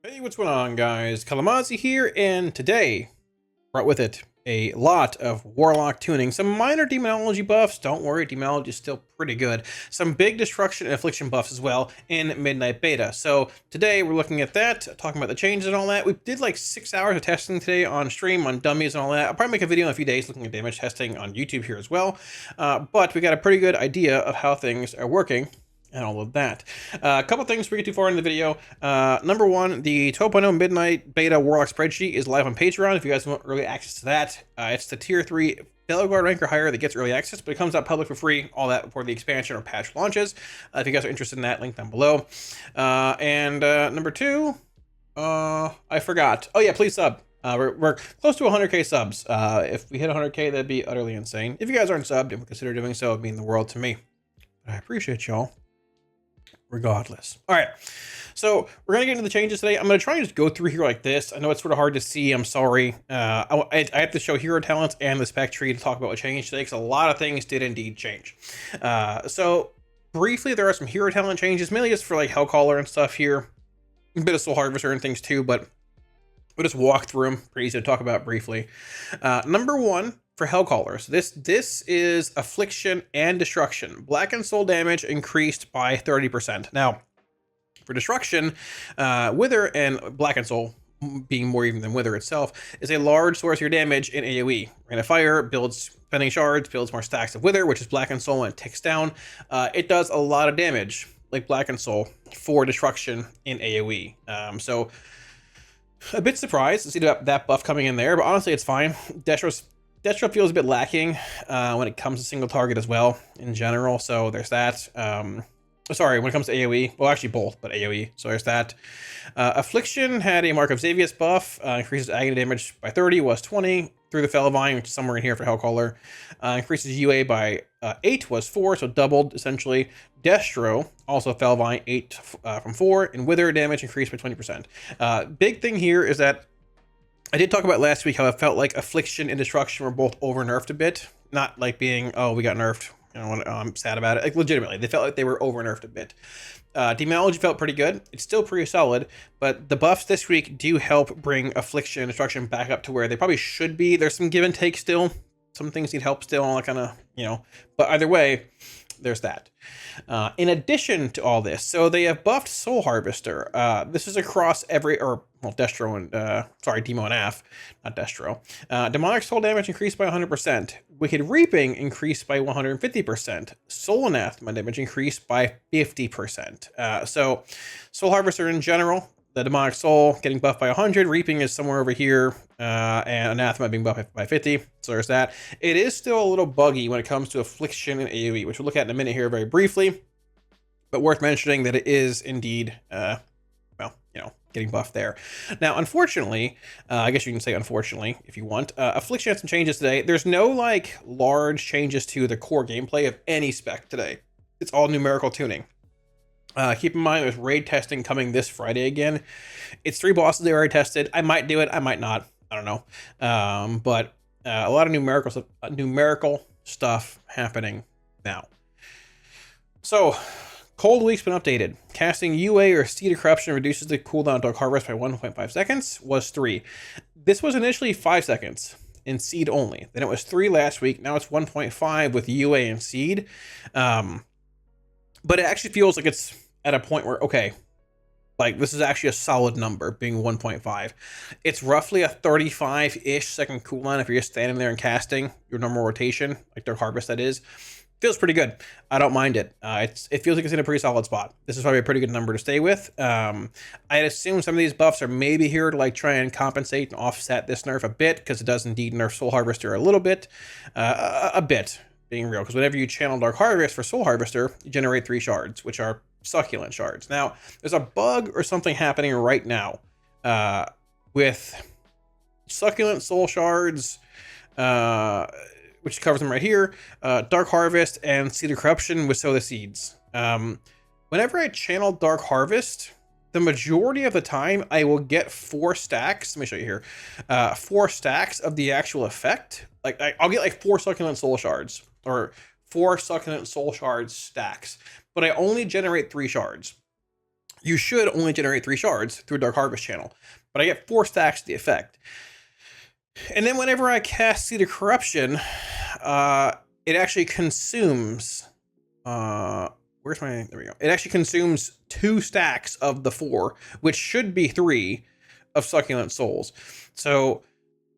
Hey, what's going on, guys? Kalamazi here, and today brought with it a lot of Warlock tuning, some minor Demonology buffs. Don't worry, Demonology is still pretty good. Some big Destruction and Affliction buffs as well in Midnight Beta. So today we're looking at that, talking about the changes and all that. We did like 6 hours of testing today on stream, on dummies and all that. I'll probably make a video in a few days looking at damage testing on YouTube here as well. But we got a pretty good idea of how things are working and all of that. A couple things before we get too far into the video. Number one, the 12.0 Midnight Beta Warlock Spreadsheet is live on Patreon if you guys want early access to that. It's the Tier 3 Felguard rank or higher that gets early access, but it comes out public for free, all that before the expansion or patch launches. If you guys are interested in that, link down below. Number two, I forgot. Oh yeah, please sub. We're close to 100k subs. If we hit 100k, that'd be utterly insane. If you guys aren't subbed and would consider doing so, it'd mean the world to me. But I appreciate y'all regardless. All right, so we're gonna get into the changes today. I'm gonna try and just go through here like this. I know it's sort of hard to see. I'm sorry. I have to show hero talents and the spec tree to talk about what changed today, because a lot of things did indeed change. So briefly, there are some hero talent changes, mainly just for like Hellcaller and stuff here, a bit of Soul Harvester and things too, but we'll just walk through them. Pretty easy to talk about briefly. Number one, for Hellcallers, this is Affliction and Destruction. Black and Soul damage increased by 30%. Now, for Destruction, Wither and Black and Soul, being more even than Wither itself, is a large source of your damage in AoE. Rain of Fire builds spending shards, builds more stacks of Wither, which is Black and Soul, and it ticks down. It does a lot of damage, like Black and Soul, for Destruction in AoE. So, a bit surprised to see that buff coming in there, but honestly, it's fine. Destro feels a bit lacking when it comes to single target as well in general, so there's that. Sorry, when it comes to AoE, well, actually both, but AoE, so there's that. Affliction had a Mark of Xavius buff, increases agony damage by 30, was 20 through the Felvine, which is somewhere in here for Hellcaller. Increases UA by 8, was 4, so doubled essentially. Destro, also Felvine, 8 from 4, and Wither damage increased by 20%. Big thing here is that I did talk about last week how I felt like Affliction and Destruction were both over-nerfed a bit. Not like being, oh, we got nerfed, you know, I'm sad about it. Like, legitimately, they felt like they were over-nerfed a bit. Demonology felt pretty good. It's still pretty solid, but the buffs this week do help bring Affliction and Destruction back up to where they probably should be. There's some give and take still. Some things need help still, all that kind of, you know. But either way, there's that. In addition to all this, so they have buffed Soul Harvester. This is across Destro and, sorry, Demo and Aff, not Destro. Demonic Soul damage increased by 100%. Wicked Reaping increased by 150%. Soul Anathema damage increased by 50%. So Soul Harvester in general, the Demonic Soul getting buffed by 100, Reaping is somewhere over here, and Anathema being buffed by 50, so there's that. It is still a little buggy when it comes to Affliction and AoE, which we'll look at in a minute here very briefly, but worth mentioning that it is indeed, well, you know, getting buffed there. Now, unfortunately, I guess you can say unfortunately if you want, Affliction had some changes today. There's no, like, large changes to the core gameplay of any spec today. It's all numerical tuning. Keep in mind, there's raid testing coming this Friday again. It's 3 bosses they already tested. I might do it. I might not. I don't know. But a lot of numerical stuff happening now. So, Cold Week's been updated. Casting UA or Seed of Corruption reduces the cooldown Dark Harvest by 1.5 seconds. Was 3. This was initially 5 seconds in Seed only. Then it was 3 last week. Now it's 1.5 with UA and Seed. But it actually feels like it's at a point where, okay, like this is actually a solid number, being 1.5. It's roughly a 35-ish second cooldown if you're just standing there and casting your normal rotation, like Dark Harvest that is. Feels pretty good. I don't mind it. It feels like it's in a pretty solid spot. This is probably a pretty good number to stay with. I assume some of these buffs are maybe here to like try and compensate and offset this nerf a bit, because it does indeed nerf Soul Harvester a little bit. A bit, being real, because whenever you channel Dark Harvest for Soul Harvester, you generate 3 shards, which are succulent shards. Now, there's a bug or something happening right now with succulent soul shards, which covers them right here, Dark Harvest, and Seed of Corruption with Sow the Seeds. Whenever I channel Dark Harvest, the majority of the time I will get 4 stacks. Let me show you here. 4 stacks of the actual effect. Like I'll get like 4 succulent soul shards, or 4 succulent soul shards stacks, but I only generate 3 shards. you should only generate 3 shards through a Dark Harvest channel, but I get 4 stacks of the effect. And then whenever I cast Seed of Corruption, it actually consumes, where's my, there we go. It actually consumes 2 stacks of the 4, which should be 3 of Succulent Souls. So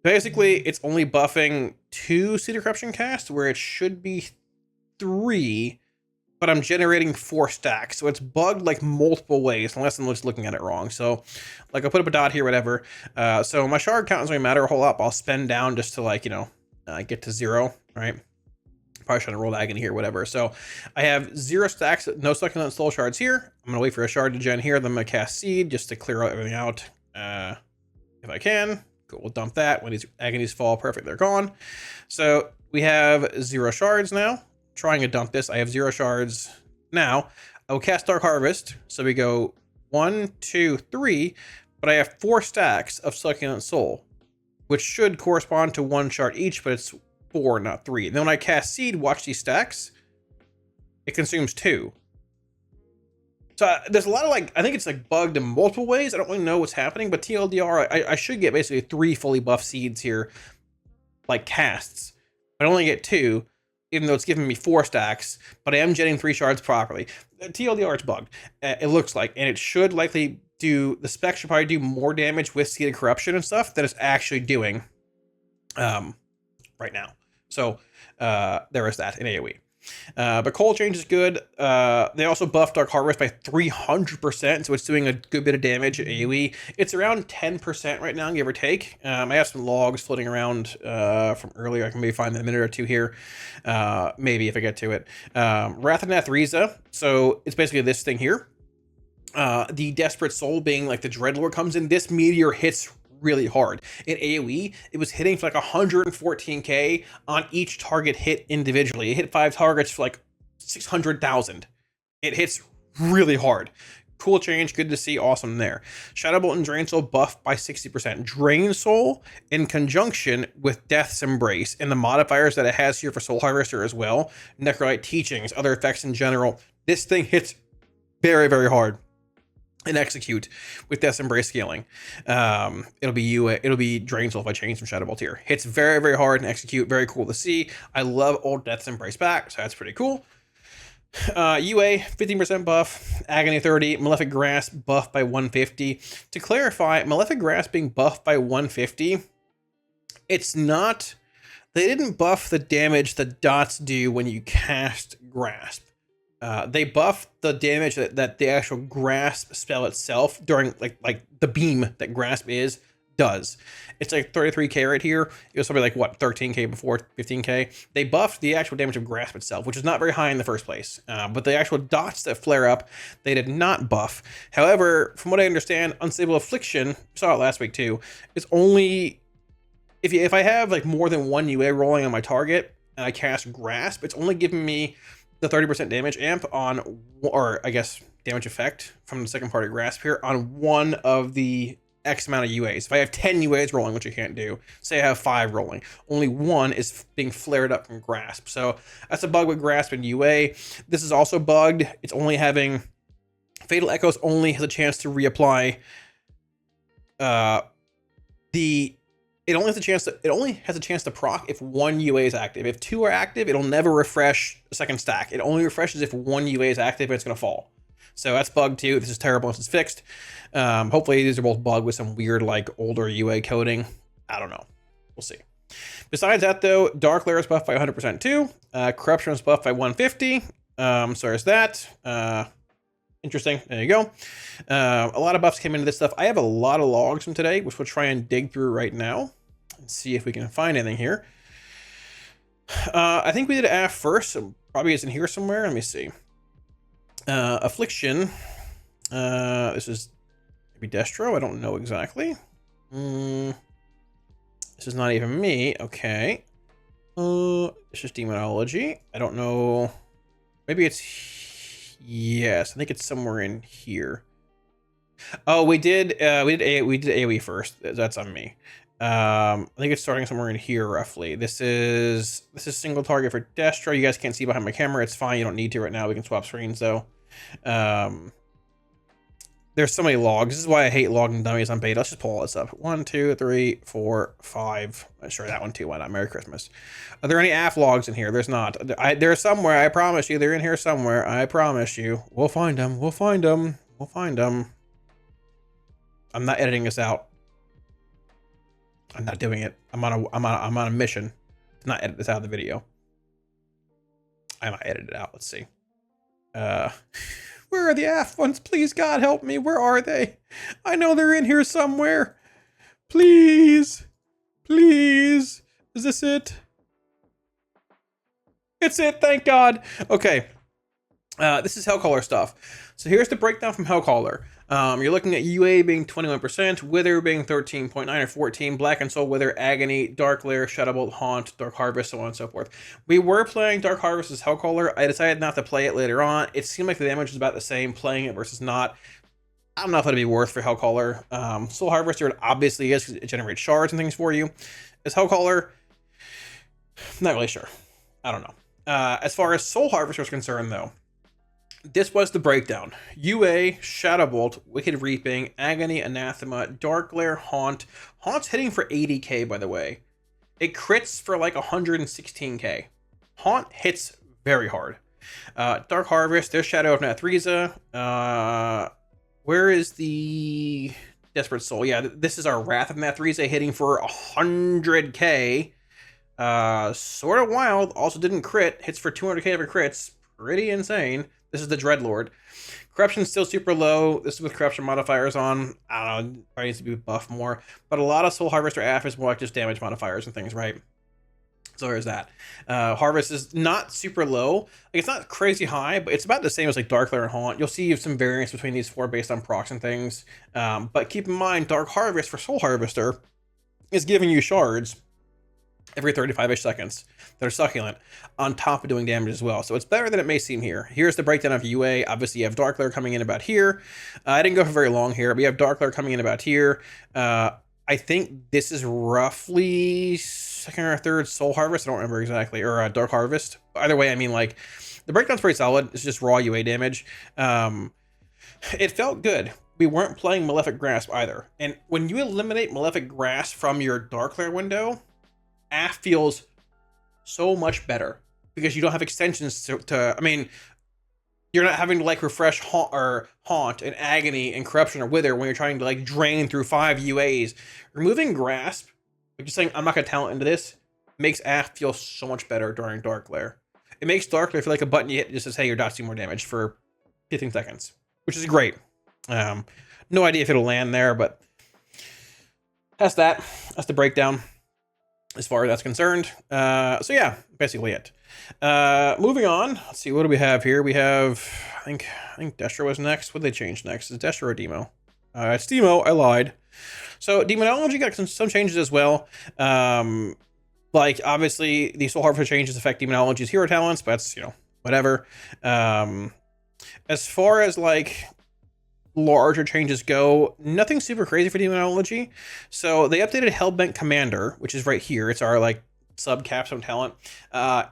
basically it's only buffing 2 Seed of Corruption casts where it should be 3, but I'm generating 4 stacks. So it's bugged like multiple ways, unless I'm just looking at it wrong. So like I'll put up a dot here, whatever. So my shard count doesn't really matter a whole lot. I'll spend down just to like, get to 0, right? Probably trying to roll agony here, whatever. So I have 0 stacks, no Succulent Soul shards here. I'm gonna wait for a shard to gen here. Then I'm gonna cast Seed just to clear everything out. If I can, cool, we'll dump that. When these agonies fall, perfect, they're gone. So we have 0 shards now. Trying to dump this. I have 0 shards now. I will cast Dark Harvest. So we go 1, 2, 3, but I have 4 stacks of Succulent Soul, which should correspond to 1 shard each, but it's 4, not 3. And then when I cast Seed, watch these stacks, it consumes 2. So there's a lot of like, I think it's like bugged in multiple ways. I don't really know what's happening, but TLDR, I should get basically 3 fully buffed seeds here, like casts. I only get 2. Even though it's giving me 4 stacks, but I am getting 3 shards properly. TLDR, it's bugged. It looks like, and it should likely do, the spec should probably do more damage with Seed of Corruption and stuff than it's actually doing right now. So there is that in AoE. But Cold Change is good. They also buffed Dark Harvest by 300%, so it's doing a good bit of damage at AoE. It's around 10% right now, give or take. I have some logs floating around from earlier. I can maybe find in a minute or 2 here, maybe if I get to it. Wrath of Nathriza, so it's basically this thing here. The Desperate Soul being like the Dreadlord comes in. This meteor hits really hard. In AoE, it was hitting for like 114k on each target hit individually. It hit 5 targets for like 600,000. It hits really hard. Cool change, good to see, awesome there. Shadowbolt and Drain Soul buffed by 60%. Drain Soul in conjunction with Death's Embrace and the modifiers that it has here for Soul Harvester as well. Necrolite Teachings, other effects in general. This thing hits very, very hard. And execute with Death's Embrace scaling. It'll be Drain Soul if I change some Shadowbolt here. Hits very, very hard and execute. Very cool to see. I love old Death's Embrace back, so that's pretty cool. UA 15% buff, Agony 30, Malefic Grasp buffed by 150. To clarify, Malefic Grasp being buffed by 150, it's not, they didn't buff the damage the dots do when you cast Grasp. They buffed the damage that the actual Grasp spell itself during like the beam that Grasp does. It's like 33k right here. It was probably like what, 13k before, 15k. They buffed the actual damage of Grasp itself, which is not very high in the first place. But the actual dots that flare up, they did not buff. However, from what I understand, Unstable Affliction, saw it last week too, is only if I have like more than 1 UA rolling on my target and I cast Grasp, it's only giving me the 30% damage amp on, or I guess damage effect from the second part of Grasp here on 1 of the X amount of UAs. If I have 10 UAs rolling, which I can't do, say I have 5 rolling, only 1 is being flared up from Grasp. So that's a bug with Grasp and UA. This is also bugged. It's only having, Fatal Echoes only has a chance to reapply it only has a chance to proc if 1 UA is active. If 2 are active, it'll never refresh the second stack. It only refreshes if 1 UA is active and it's going to fall. So that's bugged too. This is terrible once it's fixed. Hopefully these are both bugged with some weird like older UA coding. I don't know. We'll see. Besides that though, Dark Lair is buffed by 100% too. Corruption is buffed by 150. So there's that. Interesting. There you go. A lot of buffs came into this stuff. I have a lot of logs from today, which we'll try and dig through right now and see if we can find anything here. I think we did AF first, so probably it's in here somewhere. Let me see. Affliction. This is maybe Destro. I don't know exactly. This is not even me. Okay. It's just Demonology. I don't know. Maybe it's, yes, I think it's somewhere in here. Oh, we did AoE first. That's on me. I think it's starting somewhere in here roughly. This is single target for Destro. You guys can't see behind my camera. It's fine. You don't need to right now. We can swap screens though. There's so many logs. This is why I hate logging dummies on beta. Let's just pull all this up. 1, 2, 3, 4, 5. Sure, that one too. Why not? Merry Christmas. Are there any AF logs in here? There's not. They're somewhere. I promise you. They're in here somewhere. I promise you. We'll find them. We'll find them. We'll find them. I'm not editing this out. I'm not doing it. I'm on a mission to not edit this out of the video. I might edit it out. Let's see. Where are the AF ones? Please, God, help me. Where are they? I know they're in here somewhere. Please. Please. Is this it? It's it. Thank God. Okay. This is Hellcaller stuff. So here's the breakdown from Hellcaller. You're looking at UA being 21%, Wither being 13.9 or 14, Black and Soul, Wither, Agony, Dark Lair, Shadowbolt, Haunt, Dark Harvest, so on and so forth. We were playing Dark Harvest as Hellcaller. I decided not to play it later on. It seemed like the damage was about the same playing it versus not. I don't know if it'd be worth for Hellcaller. Soul Harvester, it obviously is because it generates shards and things for you. As Hellcaller, not really sure. I don't know. As far as Soul Harvester is concerned, though, this was the breakdown. UA, Shadowbolt, Wicked Reaping, Agony, Anathema, Dark Lair, Haunt. Haunt's hitting for 80k, by the way. It crits for like 116k. Haunt hits very hard. Dark Harvest, there's Shadow of Nathriza. Where is the Desperate Soul? Yeah, this is our Wrath of Nathriza hitting for 100k. Sort of wild. Also didn't crit. Hits for 200k every crits. Pretty insane. This is the Dreadlord. Corruption's still super low. This is with corruption modifiers on. I don't know. Probably needs to be buffed more. But a lot of Soul Harvester AF is more like just damage modifiers and things, right? So there's that. Harvest is not super low. Like, it's not crazy high, but it's about the same as like Dark Lair and Haunt. You'll see some variance between these four based on procs and things. But keep in mind, Dark Harvest for Soul Harvester is giving you shards every 35-ish seconds that are succulent on top of doing damage as well. So it's better than it may seem here. Here's the breakdown of UA. Obviously, you have Dark Lair coming in about here. I didn't go for very long here, but you have Dark Lair coming in about here. I think this is roughly second or third Soul Harvest. I don't remember exactly. Or Dark Harvest. Either way, I mean, like, the breakdown's pretty solid. It's just raw UA damage. It felt good. We weren't playing Malefic Grasp either. And when you eliminate Malefic Grasp from your Dark Lair window, AF feels so much better because you don't have extensions to I mean, you're not having to like refresh Haunt and Agony and Corruption or Wither when you're trying to like drain through 5 UAs. Removing Grasp, like just saying I'm not going to talent into this, makes AF feel so much better during Dark Lair. It makes Dark Lair feel like a button you hit that just says, hey, your dots do more damage for 15 seconds, which is great. No idea if it'll land there, but that's that. That's the breakdown as far as that's concerned. So yeah, basically it. Moving on. Let's see, what do we have here? We have, I think Destro was next. What did they change next? Is Destro or Demo? It's Demo. I lied. So Demonology got some changes as well. Like obviously the Soul Harvester changes affect Demonology's hero talents, but that's, you know, whatever. As far as like larger changes go, nothing super crazy for Demonology. So they updated Hellbent Commander, which is right here. It's our like sub capstone talent.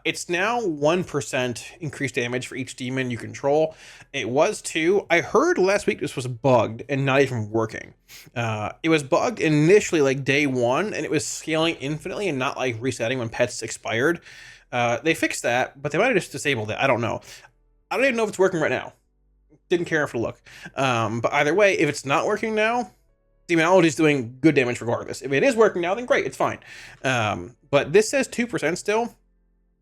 It's now 1% increased damage for each demon you control. It was 2. I heard last week this was bugged and not even working. It was bugged initially like day 1, and it was scaling infinitely and not like resetting when pets expired. They fixed that, but they might have just disabled it. I don't know. I don't even know if it's working right now. Didn't care enough to look. But either way, if it's not working now, Demonology is doing good damage regardless. If it is working now, then great, it's fine. But this says 2% still.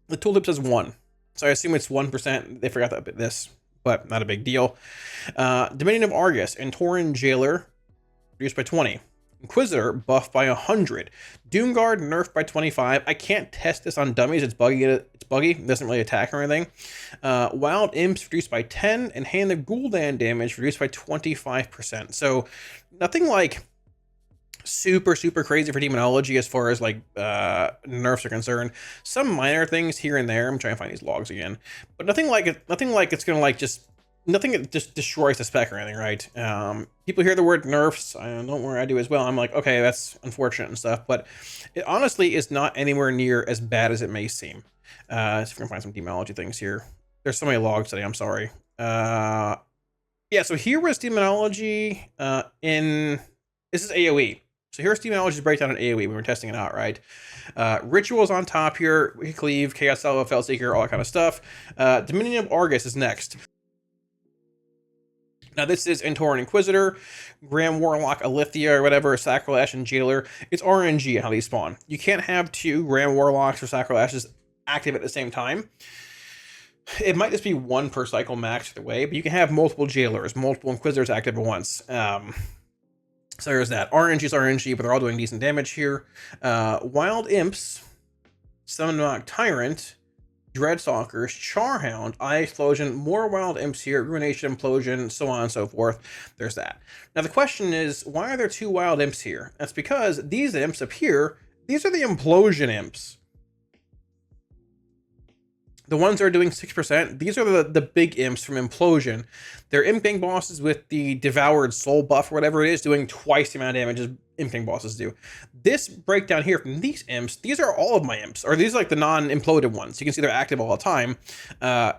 The tooltip says 1. So I assume it's 1%. They forgot to update this, but not a big deal. Dominion of Argus and Tauren Jailer reduced by 20. Inquisitor buffed by 100. Doomguard nerfed by 25. I can't test this on dummies. It's buggy. It doesn't really attack or anything. Wild Imps reduced by 10, and Hand of Gul'dan damage reduced by 25%. So nothing like super crazy for Demonology as far as like nerfs are concerned. Some minor things here and there. I'm trying to find these logs again, but nothing like it's gonna like just. Nothing that just destroys the spec or anything, right? People hear the word nerfs. Don't worry, I do as well. I'm like, okay, that's unfortunate and stuff, but it honestly is not anywhere near as bad as it may seem. Let's see if we can find some Demonology things here. There's so many logs today, I'm sorry. Yeah, Yeah, so here was Demonology this is AoE. So here's Demonology's breakdown in AoE. We were testing it out, right? Rituals on top here. We cleave, Chaos Salvo, Felseeker, all that kind of stuff. Dominion of Argus is next. Now this is Entoran Inquisitor, Grand Warlock, Alithia, or whatever, Sacrilash, and Jailer. It's RNG how these spawn. You can't have 2 Grand Warlocks or Sacrilashes active at the same time. It might just be 1 per cycle max either way, but you can have multiple Jailers, multiple Inquisitors active at once. So there's that. RNG is RNG, but they're all doing decent damage here. Wild Imps, Summon Tyrant, Dreadstalkers, Charhound, Eye Explosion, more Wild Imps here, Ruination, Implosion, so on and so forth. There's that. Now the question is, why are there 2 Wild Imps here? That's because these Imps up here, these are the Implosion Imps. The ones that are doing 6%, these are the big imps from Implosion. They're Imp Gang bosses with the Devoured Soul buff or whatever it is, doing twice the amount of damage as Imp Gang bosses do. This breakdown here from these imps, these are all of my imps, or these are like the non-imploded ones. You can see they're active all the time.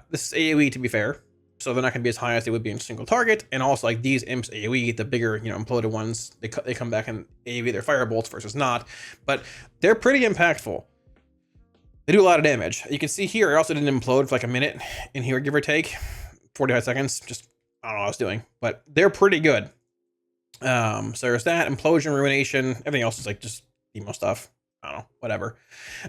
This is AoE, to be fair, so they're not going to be as high as they would be in single target. And also, like, these imps AoE, the bigger, imploded ones, they come back in AoE, they're firebolts versus not. But they're pretty impactful. They do a lot of damage. You can see here, I also didn't implode for like a minute in here, give or take. 45 seconds. Just, I don't know what I was doing. But they're pretty good. So there's that. Implosion, Ruination. Everything else is like just emo stuff. I don't know. Whatever.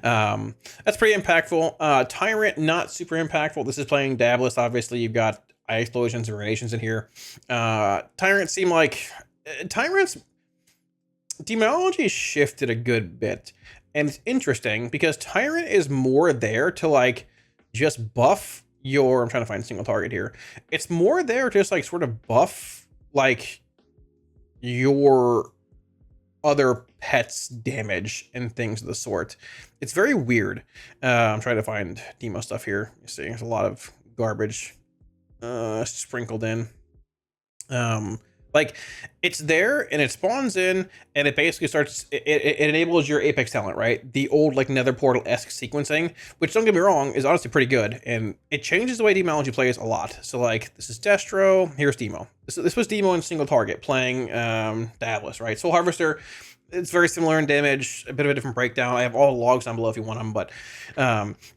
That's pretty impactful. Tyrant, not super impactful. This is playing Dabless, obviously. You've got Eye Explosions and Ruinations in here. Tyrant seem like... Tyrant's... Demonology shifted a good bit. And it's interesting because Tyrant is more there to like just buff your, I'm trying to find a single target here. It's more there to just like sort of buff like your other pets' damage and things of the sort. It's very weird. I'm trying to find demo stuff here. You see, there's a lot of garbage sprinkled in. Like, it's there, and it spawns in, and it basically starts, it enables your Apex talent, right? The old, like, Nether Portal-esque sequencing, which, don't get me wrong, is honestly pretty good, and it changes the way Demonology plays a lot. So, like, this is Destro, here's Demo. This was Demo in single target, playing Dabless, right? Soul Harvester, it's very similar in damage, a bit of a different breakdown. I have all the logs down below if you want them, but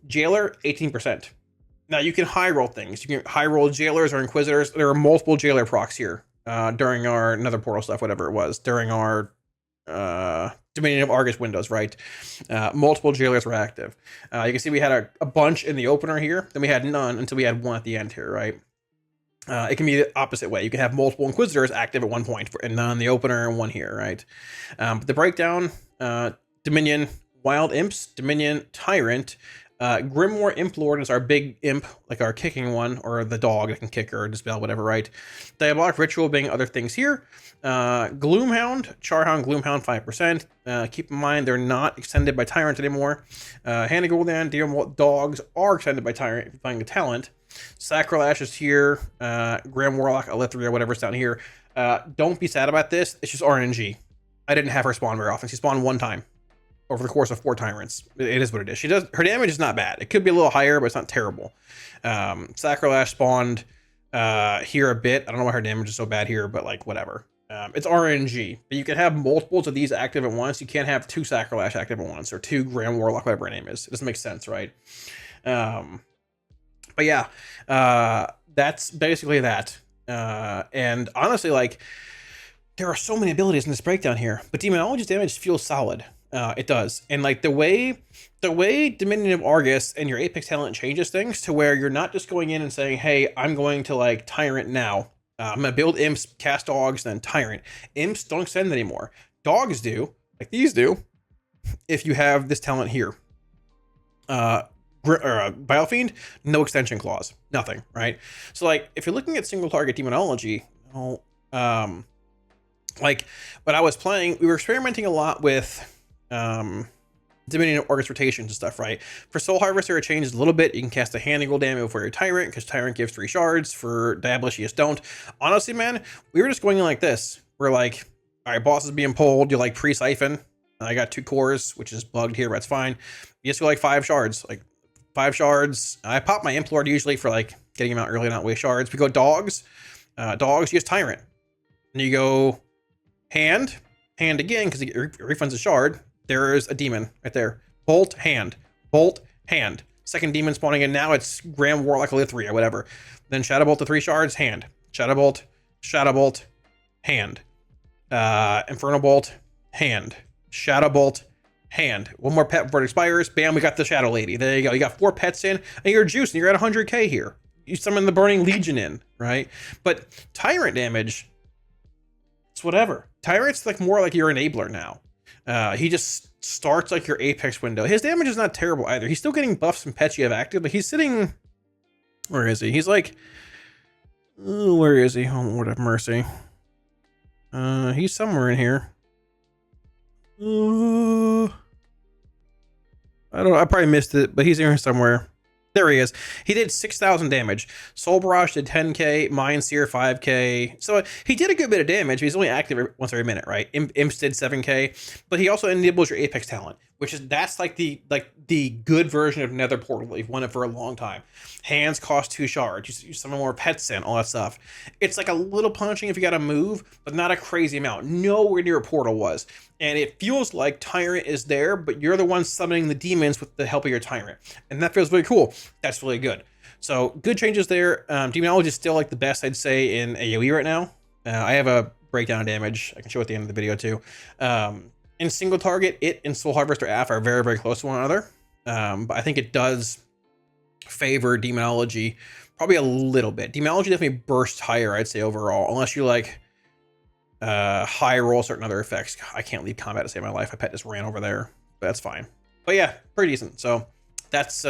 Jailer, 18%. Now, you can high roll things. You can high roll Jailers or Inquisitors. There are multiple Jailer procs here. During our Nether Portal stuff, whatever it was, during our Dominion of Argus windows, right? Multiple Jailers were active. You can see we had a bunch in the opener here, then we had none until we had 1 at the end here, right? It can be the opposite way. You can have multiple Inquisitors active at one point, and none in the opener and 1 here, right? But the breakdown, Dominion, Wild Imps, Dominion, Tyrant, Grimoire Imp Lord is our big imp, like our kicking one, or the dog that can kick or dispel, whatever, right? Diabolic Ritual being other things here. Gloomhound, Charhound, Gloomhound, 5%. Keep in mind, they're not extended by Tyrant anymore. Handy Gul'dan, dogs are extended by Tyrant if you're playing the talent. Sacrilash is here. Grand Warlock, Alithia, whatever's down here. Don't be sad about this. It's just RNG. I didn't have her spawn very often. She spawned 1 time over the course of 4 Tyrants. It is what it is. Her damage is not bad. It could be a little higher, but it's not terrible. Sacrilash spawned here a bit. I don't know why her damage is so bad here, but like whatever. It's RNG. But you can have multiples of these active at once. You can't have 2 Sacrilash active at once, or 2 Grand Warlock, whatever her name is. It doesn't make sense, right? But yeah, that's basically that. And honestly, like, there are so many abilities in this breakdown here, but Demonology's damage feels solid. It does. And like the way Dominion of Argus and your Apex talent changes things to where you're not just going in and saying, hey, I'm going to like Tyrant now. I'm going to build Imps, cast Dogs, then Tyrant. Imps don't extend anymore. Dogs do, like these do, if you have this talent here. Biofiend, no extension clause. Nothing, right? So like, if you're looking at single target Demonology, like when I was playing, we were experimenting a lot with Dominion of Argus rotations and stuff, right? For Soul Harvester, it changes a little bit. You can cast a Handy Gul'dan before your Tyrant, because Tyrant gives 3 shards. For Dabless, you just don't. Honestly, man, we were just going in like this. We're like, all right, boss is being pulled. You like pre-siphon. I got 2 cores, which is bugged here, but that's fine. You just go like 5 shards. Like 5 shards. I pop my Imp Lord usually for like getting him out early, not waste shards. We go Dogs. Dogs, you use Tyrant. And you go hand again, because it refunds a shard. There's a demon right there. Bolt, hand. Bolt, hand. Second demon spawning in. Now it's Grand Warlock Lithria, whatever. Then Shadow Bolt to 3 shards, hand. Shadow Bolt, hand. Inferno Bolt, hand. Shadow Bolt, hand. One more pet before it expires. Bam, we got the Shadow Lady. There you go. You got 4 pets in, and you're juicing. You're at 100k here. You summon the Burning Legion in, right? But Tyrant damage, it's whatever. Tyrant's like more like your enabler now. He just starts like your apex window. His damage is not terrible either. He's still getting buffs and pets you have active, but he's sitting... Where is he? He's like... where is he? Oh, Lord have mercy. He's somewhere in here. I probably missed it, but he's here somewhere. There he is. He did 6,000 damage. Soul Barrage did 10k, Mind Seer 5k. So he did a good bit of damage, but he's only active once every minute, right? Imps did 7k, but he also enables your Apex talent, that's like the good version of Nether Portal. You've won it for a long time. Hands cost 2 shards. You summon more pets in, all that stuff. It's like a little punching if you got to move, but not a crazy amount. Nowhere near a Portal was. And it feels like Tyrant is there, but you're the one summoning the demons with the help of your Tyrant. And that feels really cool. That's really good. So good changes there. Demonology is still like the best, I'd say, in AoE right now. I have a breakdown of damage. I can show at the end of the video too. In single target, it and Soul Harvester AF are very, very close to one another. But I think it does favor Demonology probably a little bit. Demonology definitely bursts higher, I'd say, overall, unless you like high roll certain other effects. I can't leave combat to save my life. My pet just ran over there, but that's fine. But yeah, pretty decent. So that's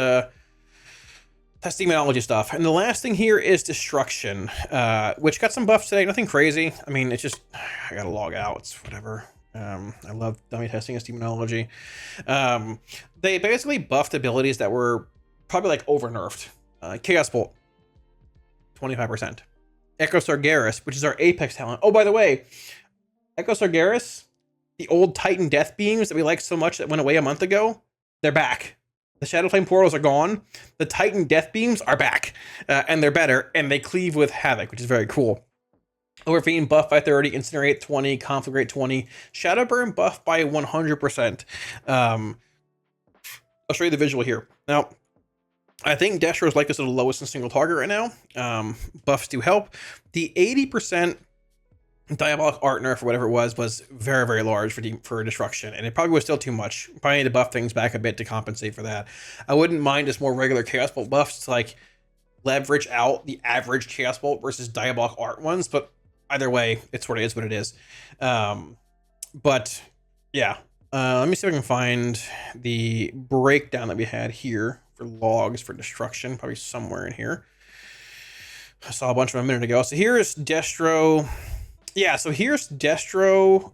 Demonology stuff. And the last thing here is Destruction, which got some buffs today. Nothing crazy. I mean, it's just, I gotta log out. It's whatever. I love dummy testing as Demonology. They basically buffed abilities that were probably like over nerfed. Chaos Bolt, 25%. Echo Sargeras, which is our Apex talent. Oh, by the way, Echo Sargeras, the old Titan Death Beams that we liked so much that went away a month ago, they're back. The Shadow Flame portals are gone. The Titan Death Beams are back, and they're better, and they cleave with Havoc, which is very cool. Overfiend buff by 30, Incinerate 20, Conflagrate 20, Shadow Burn buff by 100%. I'll show you the visual here. Now, I think Destro is like this at the lowest in single target right now. Buffs do help. The 80% Diabolic Art nerf or whatever it was very, very large for Destruction, and it probably was still too much. Probably need to buff things back a bit to compensate for that. I wouldn't mind just more regular Chaos Bolt buffs to like leverage out the average Chaos Bolt versus Diabolic Art ones, but either way, it sort of is what it is. But yeah, let me see if I can find the breakdown that we had here for logs for Destruction, probably somewhere in here. I saw a bunch of them a minute ago. So here's Destro. Yeah, so here's Destro.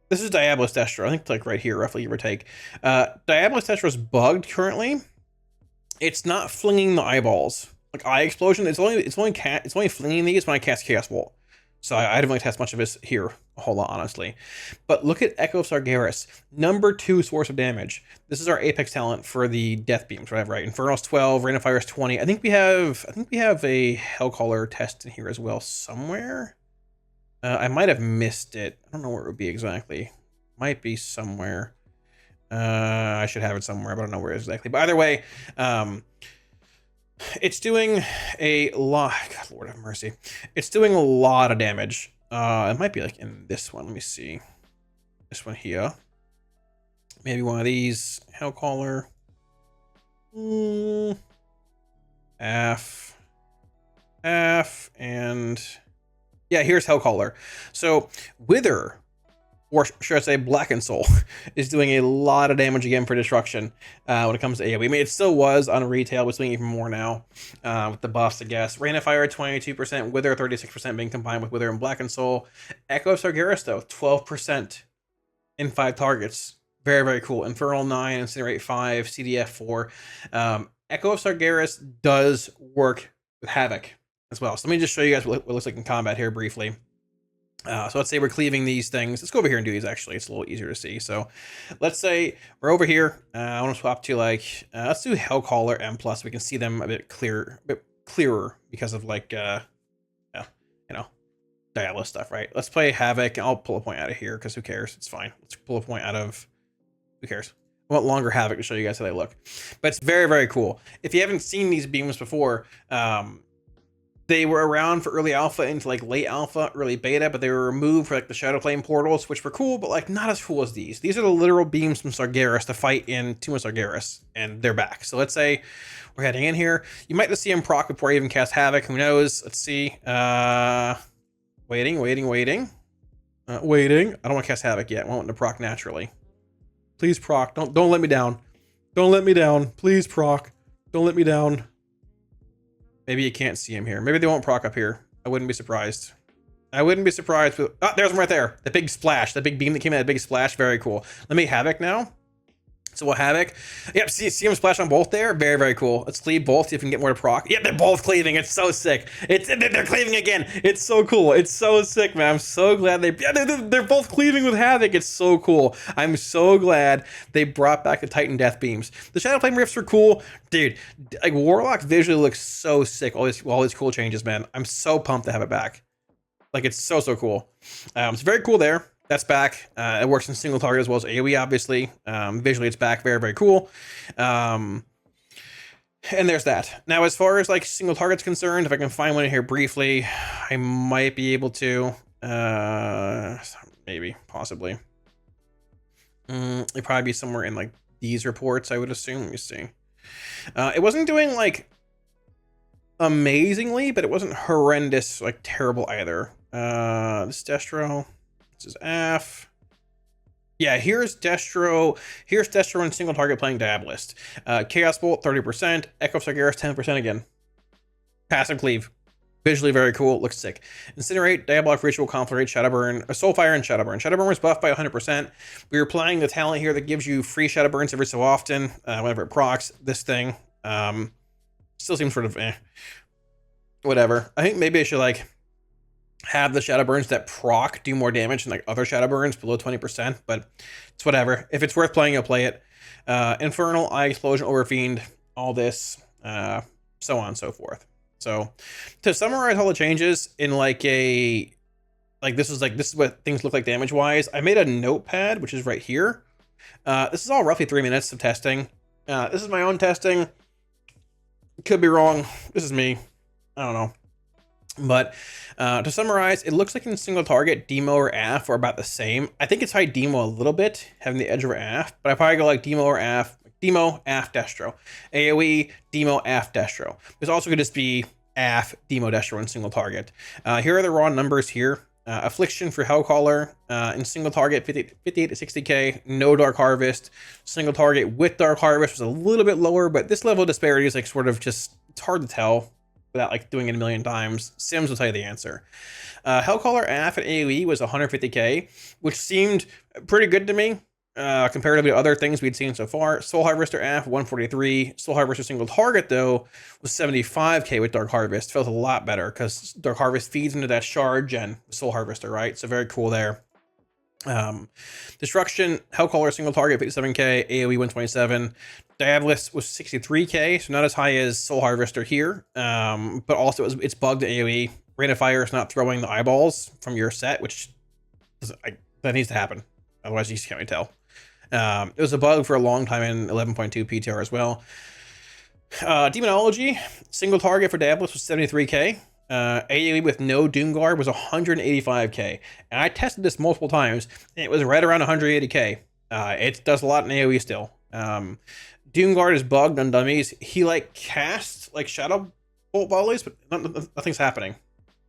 This is Diabolus Destro. I think it's like right here, roughly, give or take. Diabolus Destro is bugged currently. It's not flinging the eyeballs. Like Eye Explosion, it's only flinging these when I cast Chaos Bolt. So I didn't really test much of this here a whole lot, honestly. But look at Echo Sargeras, number 2 source of damage. This is our Apex talent for the Death Beams, whatever, right? Infernal's 12, Rain of Fire is 20. I think we have a Hellcaller test in here as well somewhere. I might have missed it. I don't know where it would be exactly. Might be somewhere. I should have it somewhere, but I don't know where exactly. But either way, it's doing a lot. God, Lord have mercy. It's doing a lot of damage. It might be like in this one. Let me see. This one here. Maybe one of these. Hellcaller. F. And yeah, here's Hellcaller. So Wither, or should I say Blackened Soul, is doing a lot of damage again for Destruction when it comes to AoE. I mean, it still was on retail, but it's doing even more now with the buffs, I guess. Rain of Fire, 22%, Wither, 36% being combined with Wither and Blackened Soul. Echo Sargeras, though, 12% in 5 targets. Very, very cool. Infernal 9, Incinerate 5, CDF 4. Echo Sargeras does work with Havoc as well. So let me just show you guys what it looks like in combat here briefly. So let's say we're cleaving these things. Let's go over here and do these, actually. It's a little easier to see. So let's say we're over here. I want to swap to like, let's do Hellcaller M+. We can see them a bit clearer, a bit clearer because of like, you know, Diablo stuff, right? Let's play Havoc, and I'll pull a point out of here because who cares? It's fine. Let's pull a point out of, who cares? I want longer Havoc to show you guys how they look. But it's very, very cool. If you haven't seen these beams before, they were around for early alpha into like late alpha, early beta, but they were removed for like the Shadow Flame portals, which were cool, but like not as cool as these. These are the literal beams from Sargeras to fight in Tomb of Sargeras, and they're back. So let's say we're heading in here. You might just see him proc before you even cast Havoc. Who knows? Let's see. Waiting. Waiting. I don't want to cast Havoc yet. I want him to proc naturally. Please proc. Don't let me down. Don't let me down. Please proc. Don't let me down. Maybe you can't see him here. Maybe they won't proc up here. I wouldn't be surprised. I wouldn't be surprised. With, oh, there's one right there. The big splash. The big beam that came out. The big splash. Very cool. Let me Havoc now. So we'll Havoc. Yep, see him splash on both there? Very, very cool. Let's cleave both, see if we can get more to proc. Yep, they're both cleaving. It's so sick. They're cleaving again. It's so cool. It's so sick, man. I'm so glad they're both cleaving with Havoc. It's so cool. I'm so glad they brought back the Titan Death Beams. The Shadow Flame Rifts were cool. Dude, like Warlock visually looks so sick. All these cool changes, man. I'm so pumped to have it back. Like, it's so cool. It's very cool there. That's back. It works in single target as well as AoE, obviously. Visually, it's back. Very, very cool. And there's that. Now, as far as like single target's concerned, if I can find one in here briefly, I might be able to. Maybe, possibly. It'd probably be somewhere in like these reports, I would assume. Let me see. It wasn't doing like amazingly, but it wasn't horrendous, like terrible either. This Destro. This is Aff. Yeah, here's Destro. Here's Destro in single target playing Diabolist. Chaos Bolt 30%. Echo of Sargeras 10% again. Passive cleave. Visually very cool. Looks sick. Incinerate, Diabolic Ritual, Conflagrate, Shadowburn, Soulfire, and Shadowburn. Shadowburn was buffed by 100%. We were playing the talent here that gives you free Shadowburns every so often, whenever it procs. This thing still seems sort of whatever. I think maybe I should like have the Shadowburns that proc do more damage than like other Shadowburns below 20%, but it's whatever. If it's worth playing, I'll play it. Infernal, Eye Explosion, Overfiend, all this, so on and so forth. So to summarize all the changes in like a, like this is what things look like damage wise. I made a notepad, which is right here. This is all roughly 3 minutes of testing. This is my own testing. Could be wrong. This is me. I don't know. But to summarize, it looks like in single target, Demo or Aff are about the same. I think it's high Demo a little bit, having the edge over Aff, but I probably go like Demo or Aff, Demo, Aff, Destro. AoE, Demo, Aff, Destro. This also could just be Aff, Demo, Destro in single target. Here are the raw numbers here. Affliction for Hellcaller, in single target, 58 to 60k, no Dark Harvest. Single target with Dark Harvest was a little bit lower, but this level of disparity is like sort of just, it's hard to tell without like doing it a million times. Sims will tell you the answer. Hellcaller Aff at AoE was 150k, which seemed pretty good to me comparatively to other things we'd seen so far. Soul Harvester Aff 143. Soul Harvester single target though was 75k with Dark Harvest. Felt a lot better because Dark Harvest feeds into that shard gen Soul Harvester, right? So very cool there. Destruction Hellcaller single target 57k, AoE 127. Diabolist was 63k, so not as high as Soul Harvester here, but also it's bugged AoE. Rain of Fire is not throwing the eyeballs from your set, which that needs to happen. Otherwise, you just can't really tell. It was a bug for a long time in 11.2 PTR as well. Demonology single target for Diabolist was 73k. AoE with no Doomguard was 185k, and I tested this multiple times, and it was right around 180k. It does a lot in AoE still. Doomguard is bugged on dummies. He like casts like Shadow Bolt volleys, but nothing's happening.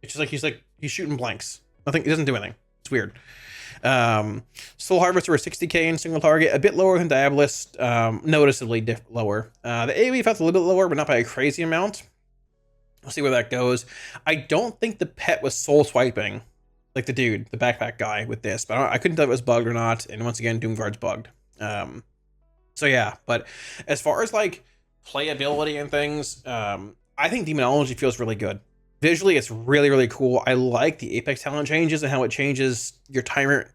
It's just like he's shooting blanks. Nothing. He doesn't do anything. It's weird. Soul Harvester were 60k in single target, a bit lower than Diabolist, noticeably lower. The AoE felt a little bit lower, but not by a crazy amount. We'll see where that goes. I don't think the pet was soul swiping, like the dude, the backpack guy with this, but I couldn't tell if it was bugged or not. And once again, Doomguard's bugged. So yeah, but as far as like playability and things, I think Demonology feels really good. Visually, it's really, really cool. I like the Apex talent changes and how it changes your timer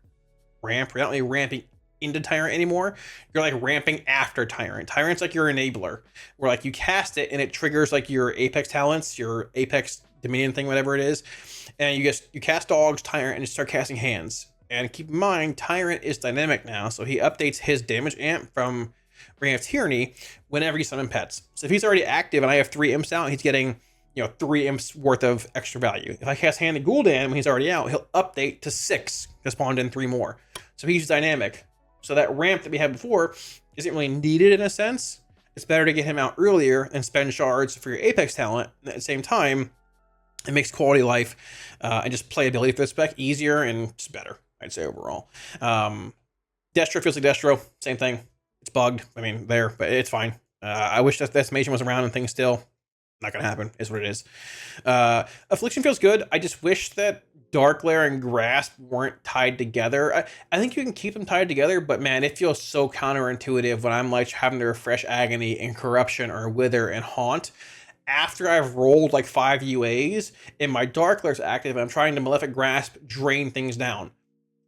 ramp. You're not only ramping into Tyrant anymore. You're like ramping after Tyrant. Tyrant's like your enabler, where like you cast it and it triggers like your Apex talents, your Apex Dominion thing, whatever it is, and you cast dogs, Tyrant, and you start casting hands. And keep in mind, Tyrant is dynamic now, so he updates his damage amp from Ring of Tyranny whenever you summon pets. So if he's already active and I have 3 imps out, he's getting 3 imps worth of extra value. If I cast Hand of Gul'dan when he's already out, he'll update to 6 to spawn in 3 more. So he's dynamic. So that ramp that we had before isn't really needed in a sense. It's better to get him out earlier and spend shards for your Apex talent. And at the same time, it makes quality of life and just playability for the spec easier and just better, I'd say overall. Destro feels like Destro, same thing. It's bugged. I mean, but it's fine. I wish that decimation was around and things still. Not gonna happen, is what it is. Affliction feels good. I just wish that Dark Lair and Grasp weren't tied together. I think you can keep them tied together, but man, it feels so counterintuitive when I'm like having to refresh Agony and Corruption or Wither and Haunt after I've rolled like 5 UAs and my Dark Lair's active and I'm trying to Malefic Grasp drain things down.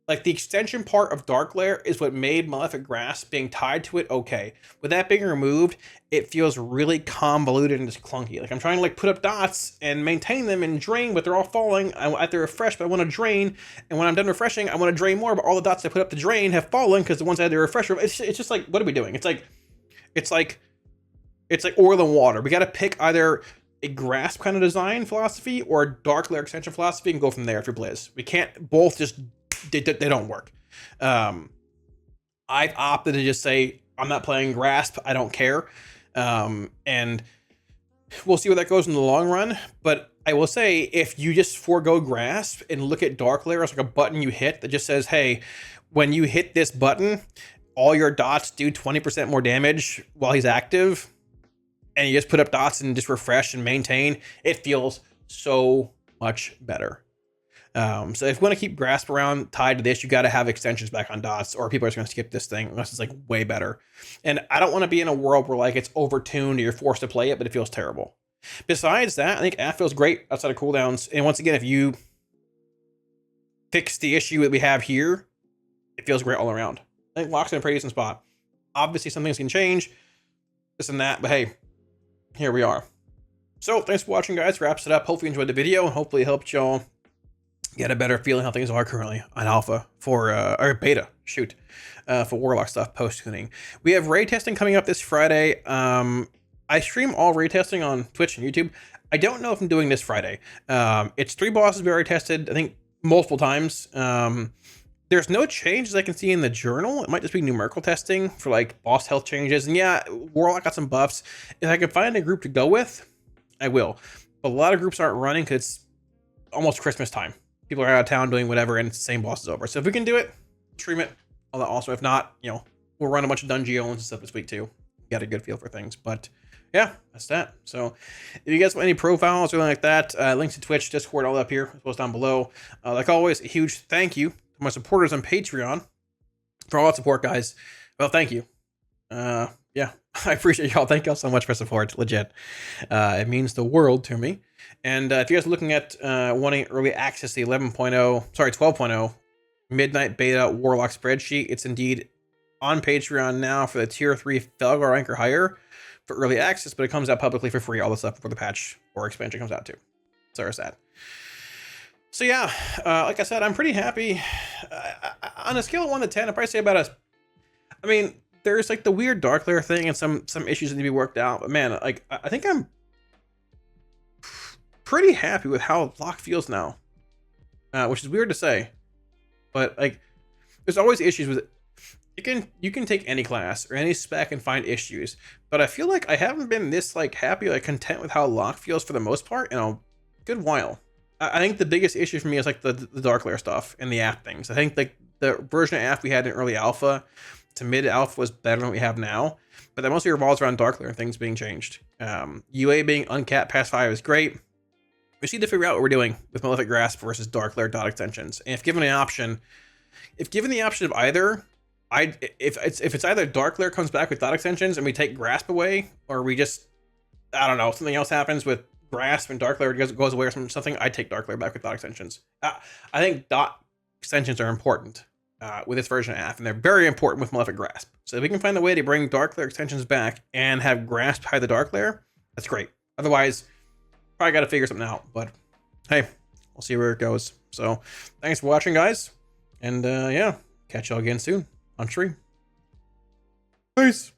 Like, the extension part of Dark Lair is what made Malefic Grasp being tied to it okay. With that being removed, it feels really convoluted and just clunky. Like, I'm trying to, like, put up dots and maintain them and drain, but they're all falling. I have to refresh, but I want to drain. And when I'm done refreshing, I want to drain more, but all the dots I put up to drain have fallen because the ones I had to refresh. It's just like, what are we doing? It's like oil and water. We got to pick either a Grasp kind of design philosophy or a Dark Lair extension philosophy and go from there if you're Blizz. We can't both just... They don't work. I've opted to just say, I'm not playing Grasp. I don't care. And we'll see where that goes in the long run. But I will say, if you just forego Grasp and look at Dark Lair as like a button you hit that just says, hey, when you hit this button, all your dots do 20% more damage while he's active, and you just put up dots and just refresh and maintain, it feels so much better. So if you want to keep Grasp around tied to this, you got to have extensions back on dots, or people are just going to skip this thing unless it's like way better. And I don't want to be in a world where like it's overtuned or you're forced to play it, but it feels terrible. Besides that, I think AF feels great outside of cooldowns. And once again, if you fix the issue that we have here, it feels great all around. I think Lock's in a pretty decent spot. Obviously, some things can change, this and that, but hey, here we are. So thanks for watching, guys. Wraps it up. Hopefully you enjoyed the video and hopefully it helped y'all get a better feeling how things are currently on alpha or beta, for Warlock stuff post-tuning. We have raid testing coming up this Friday. I stream all raid testing on Twitch and YouTube. I don't know if I'm doing this Friday. It's 3 bosses we already tested, I think, multiple times. There's no changes I can see in the journal. It might just be numerical testing for like boss health changes. And yeah, Warlock got some buffs. If I can find a group to go with, I will. But a lot of groups aren't running because it's almost Christmas time. People are out of town doing whatever, and it's the same boss is over. So if we can do it, stream it. All that also. If not, we'll run a bunch of Dungeons and stuff this week too. Got a good feel for things. But yeah, that's that. So if you guys want any profiles or anything like that, links to Twitch, Discord, all up here, as well as down below. Like always, a huge thank you to my supporters on Patreon for all that support, guys. Well, thank you. Yeah, I appreciate y'all. Thank y'all so much for support. Legit. It means the world to me. And if you guys are looking at wanting early access to the 12.0 Midnight Beta Warlock spreadsheet, it's indeed on Patreon now for the Tier 3 Felgar rank or higher for early access, but it comes out publicly for free, all the stuff before the patch or expansion comes out too. So there's that. So yeah, like I said, I'm pretty happy. On a scale of 1 to 10, I'd probably say I mean, there's like the weird Dark Lair thing and some issues that need to be worked out, but man, like I think I'm pretty happy with how Lock feels now, which is weird to say, but like there's always issues with it. You can take any class or any spec and find issues, but I feel like I haven't been this like happy, like content with how Lock feels for the most part in a good while. I think the biggest issue for me is like the Dark Lair stuff and the app things. I think like the version of app we had in early alpha to mid alpha was better than what we have now, but that mostly revolves around Dark Lair and things being changed. UA being uncapped past 5 is great. We just need to figure out what we're doing with Malefic Grasp versus Dark Lair dot extensions. And if given the option of either, if it's either Dark Lair comes back with dot extensions and we take Grasp away, or we just, I don't know, something else happens with Grasp and Dark Lair goes away or something, I'd take Dark Lair back with dot extensions. I think dot extensions are important. with this version of AF, and they're very important with Malefic Grasp. So if we can find a way to bring Dark Lair extensions back and have Grasp hide the Dark Lair, that's great. Otherwise, probably got to figure something out. But hey, we'll see where it goes. So thanks for watching, guys. And yeah, catch y'all again soon on stream. Peace.